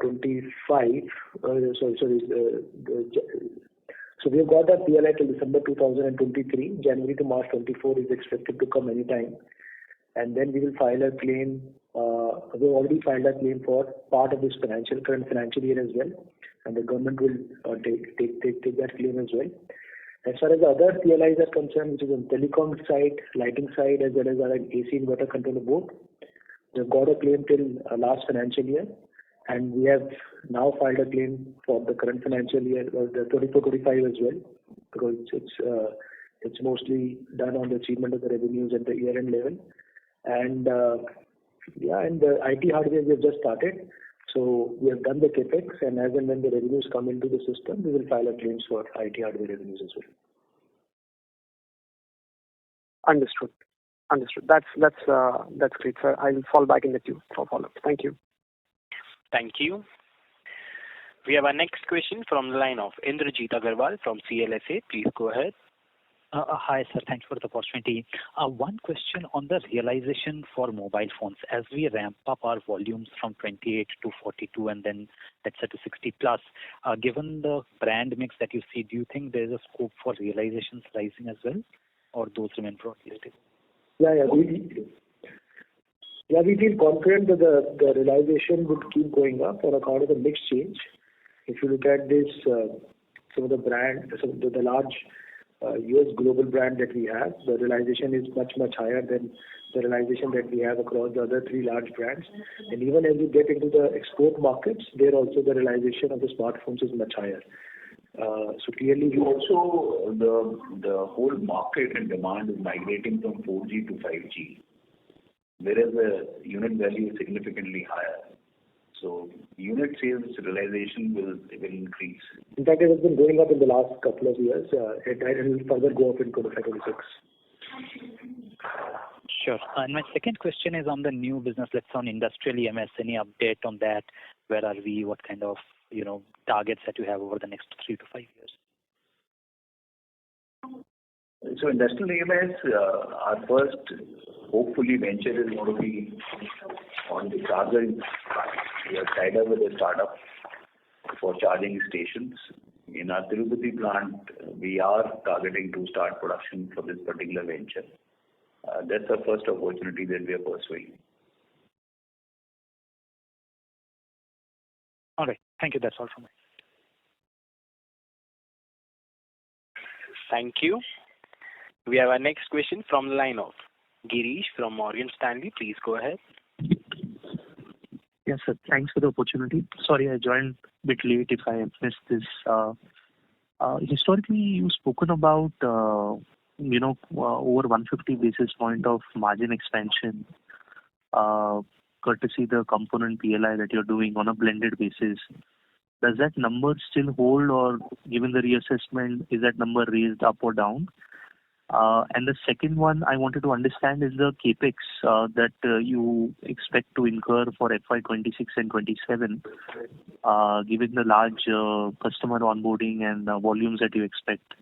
25. So we have got our PLI till December 2023. January to March 24 is expected to come anytime, and then we will file a claim. We've already filed a claim for part of this current financial year as well, and the government will take that claim as well. As far as the other PLIs are concerned, which is on telecom side, lighting side, as well as our AC inverter controller board, we've got a claim till last financial year, and we have now filed a claim for the current financial year, the 24-25 as well, because it's mostly done on the achievement of the revenues at the year-end level. And and the IT hardware we have just started. So we have done the capex, and as and when the revenues come into the system, we will file our claims for IT hardware revenues as well. Understood. That's great, sir. I will fall back in the queue for follow-up. Thank you. Thank you. We have our next question from the line of Indrajit Agarwal from CLSA. Please go ahead. Hi, sir. Thanks for the opportunity. One question on the realization for mobile phones. As we ramp up our volumes from 28 to 42 and then let's say to 60 plus, given the brand mix that you see, do you think there is a scope for realizations rising as well, or those remain broadly stable? We feel confident that the realization would keep going up on account of the mix change. If you look at this, some of the large US global brand that we have, the realization is much higher than the realization that we have across the other three large brands. And even as we get into the export markets, there also the realization of the smartphones is much higher. So clearly, also the whole market and demand is migrating from 4G to 5G, whereas the unit value is significantly higher. So unit sales realization will increase. In fact, it has been going up in the last couple of years. It will further go up in 2026. Sure. And my second question is on the new business, let's say on industrial EMS. Any update on that? Where are we? What kind of targets that you have over the next 3 to 5 years? So industrial EMS, our first hopefully venture is going to be on the charger. We are tied up with a startup for charging stations. In our Tirupati plant, we are targeting to start production for this particular venture. That's the first opportunity that we are pursuing. All right. Thank you. That's all from me. Thank you. We have our next question from the line of Girish from Morgan Stanley. Please go ahead. Yes, sir. Thanks for the opportunity. Sorry, I joined a bit late if I missed this. Historically, you've spoken about, over 150 basis point of margin expansion, courtesy the component PLI that you're doing on a blended basis. Does that number still hold, or given the reassessment, is that number raised up or down? And the second one I wanted to understand is the capex that you expect to incur for FY26 and 27, given the large customer onboarding and volumes that you expect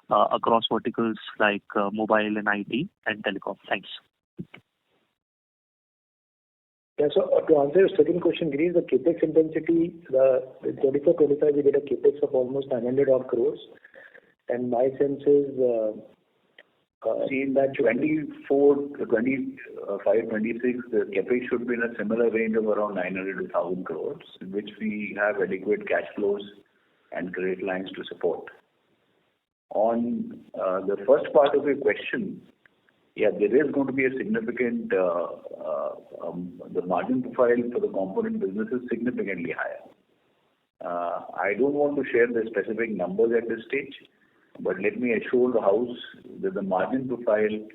across verticals like mobile and IT and telecom. Thanks. Yeah, so to answer your second question, Girish, the capex intensity, the 24-25, we did a capex of almost 900 odd crores. And my sense is See, in that 24, 25, 26, the CapEx should be in a similar range of around 900 to 1,000 crores, in which we have adequate cash flows and credit lines to support. On the first part of your question, yeah, there is going to be a significant, the margin profile for the component business is significantly higher. I don't want to share the specific numbers at this stage, but let me assure the House that the margin profile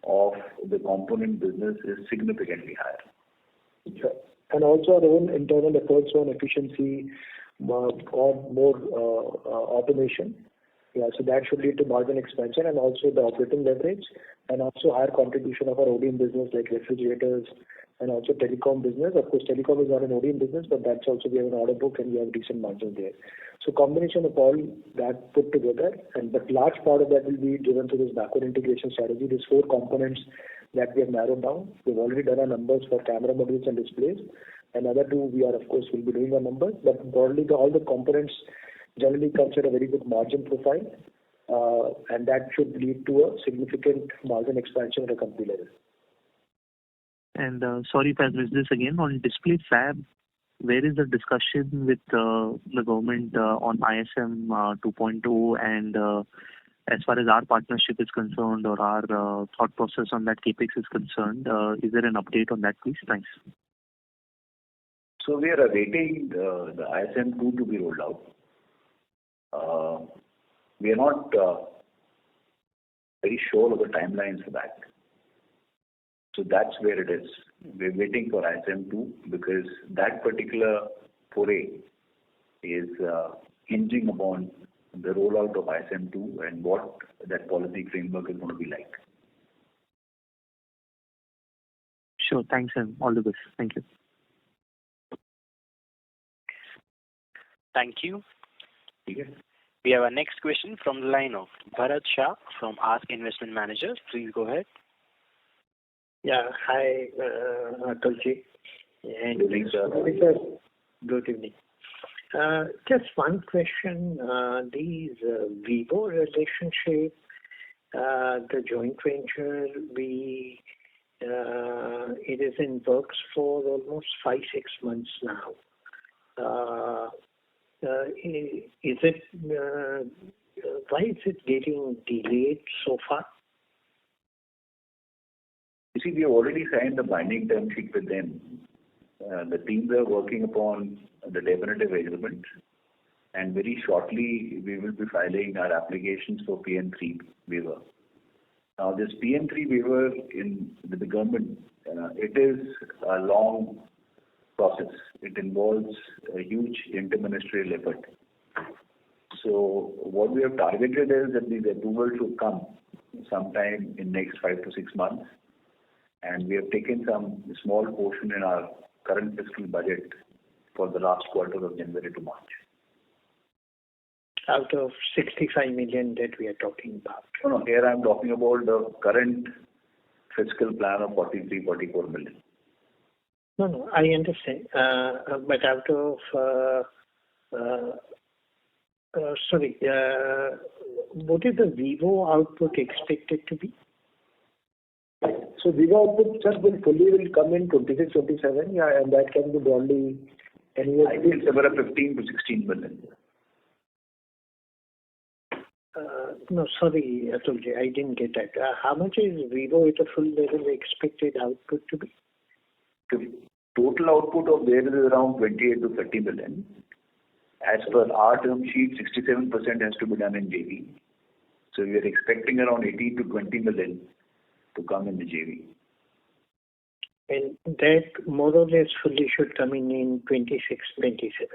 of the component business is significantly higher. Sure. And also our own internal efforts on efficiency or more automation. Yeah, so that should lead to margin expansion and also the operating leverage and also higher contribution of our ODM business like refrigerators and also telecom business. Of course, telecom is not an ODM business, but that's also we have an order book and we have decent margin there. So combination of all that put together, and but large part of that will be driven through this backward integration strategy. These 4 components that we have narrowed down. We've already done our numbers for camera modules and displays. Another 2 we are of course will be doing our numbers, but broadly all the components generally comes at a very good margin profile, and that should lead to a significant margin expansion at a company level. And sorry if I missed this again, on display fab, where is the discussion with the government on ISM 2.0 and as far as our partnership is concerned or our thought process on that capex is concerned, is there an update on that, please? Thanks. So we are awaiting the ISM 2 to be rolled out. We are not very sure of the timelines for that. So that's where it is. We're waiting for ISM 2 because that particular foray is hinging upon the rollout of ISM 2 and what that policy framework is going to be like. Sure. Thanks and all the best. Thank you. Thank you. Okay. We have our next question from the line of Bharat Shah from Ask Investment Managers. Please go ahead. Yeah. Hi, Atulji. Good evening, sir. Good evening. Just one question. These Vivo relationship, the joint venture, it is in works for almost 5-6 months now. Is it why is it getting delayed so far? You see, we have already signed the binding term sheet with them. The teams are working upon the definitive agreement, and very shortly we will be filing our applications for PN3 waiver. Now, this PN3 waiver with the government, it is a long process. It involves a huge interministerial effort. So what we have targeted is that these approvals should come sometime in next 5 to 6 months, and we have taken some small portion in our current fiscal budget for the last quarter of January to March. Out of 65 million that we are talking about. No, here I am talking about the current fiscal plan of 44 million. No, I understand. But out of, what is the Vivo output expected to be? So Vivo output, sir, will come in 26, 27, yeah, and that can be broadly anywhere. I think it's about 15 to 16 million. No, sorry, Atulji, I didn't get that. How much is Vivo at a full level expected output to be? The total output of theirs is around 28 to 30 million. As per our term sheet, 67% has to be done in JV. So we are expecting around 18 to 20 million to come in the JV. And that more or less fully should come in 26, 27.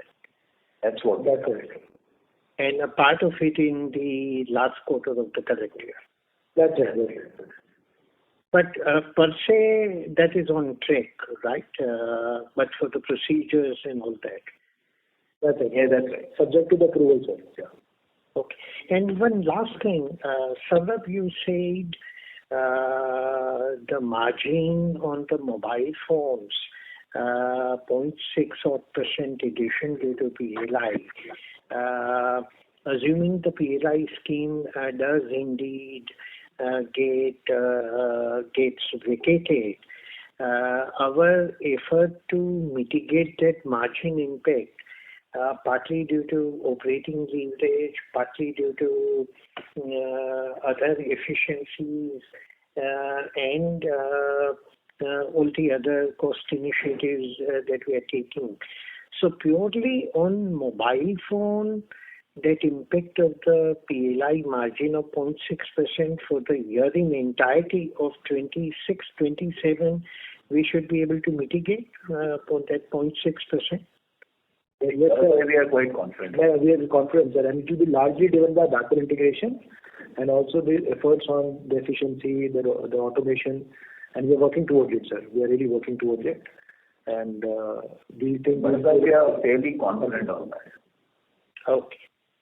That's correct. And a part of it in the last quarter of the current year. That's it. But per se, that is on track, right? But for the procedures and all that. That's it. Yeah, that's right. Subject to the approval, sir. Yeah. Okay. And one last thing, Saurabh, you said the margin on the mobile phones, 0.6% addition due to PLI. Assuming the PLI scheme does indeed gets vacated, our effort to mitigate that margin impact, partly due to operating leverage, partly due to other efficiencies, and all the other cost initiatives that we are taking. So purely on mobile phone, that impact of the PLI margin of 0.6% for the year in entirety of 26-27, we should be able to mitigate for that 0.6%. Yes, sir, we are quite confident. Yeah, we are confident, sir, and it will be largely driven by backward integration and also the efforts on the efficiency, the automation, and we are working towards it, sir. We are really working towards it, and these things. But we are fairly confident on that.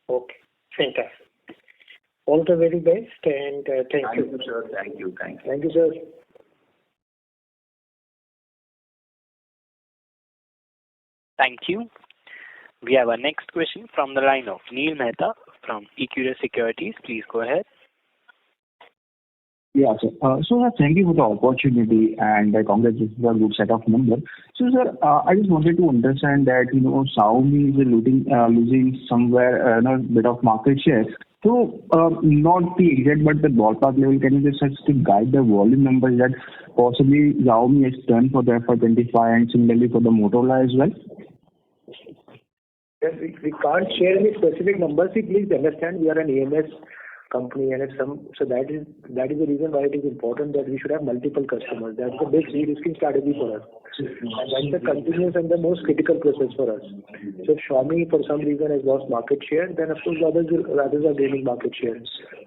Okay, fantastic. All the very best, and thank you. Thank you, sir. Thank you. Thank you, sir. Thank you. We have our next question from the line of Neil Mehta from Equirus Securities. Please go ahead. Yeah, sir. Sir, thank you for the opportunity, and congratulations for a good set of numbers. So, sir, I just wanted to understand that, Xiaomi is losing somewhere a bit of market share. So, not the exact, but the ballpark level, can you just guide the volume numbers that possibly Xiaomi has done for the FY25 and similarly for the Motorola as well? Yes, we can't share any specific numbers. Please understand, we are an EMS company, and so that is the reason why it is important that we should have multiple customers. That's the big de-risking strategy for us, and that's the continuous and the most critical process for us. So if Xiaomi for some reason has lost market share, then of course others are gaining market share,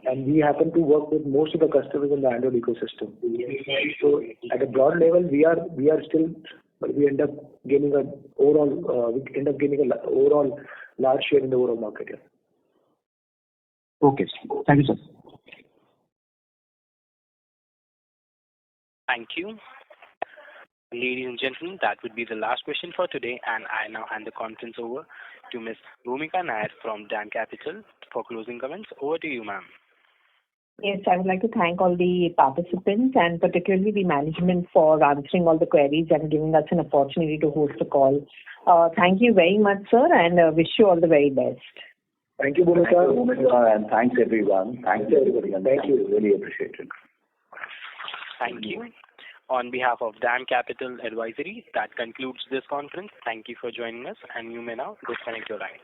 and we happen to work with most of the customers in the Android ecosystem. So at a broad level, we are still, but we end up gaining a overall large share in the overall market. Yeah. Okay. Thank you, sir. Thank you. Ladies and gentlemen, that would be the last question for today, and I now hand the conference over to Ms. Bhumika Nair from DAM Capital for closing comments. Over to you, ma'am. Yes, I would like to thank all the participants and particularly the management for answering all the queries and giving us an opportunity to host the call. Thank you very much, sir, and wish you all the very best. Thank you, Bhumika. And thanks, everyone. Thanks, everybody. And thank you. Really appreciate it. Thank you. On behalf of DAM Capital Advisory, that concludes this conference. Thank you for joining us, and you may now disconnect your lines.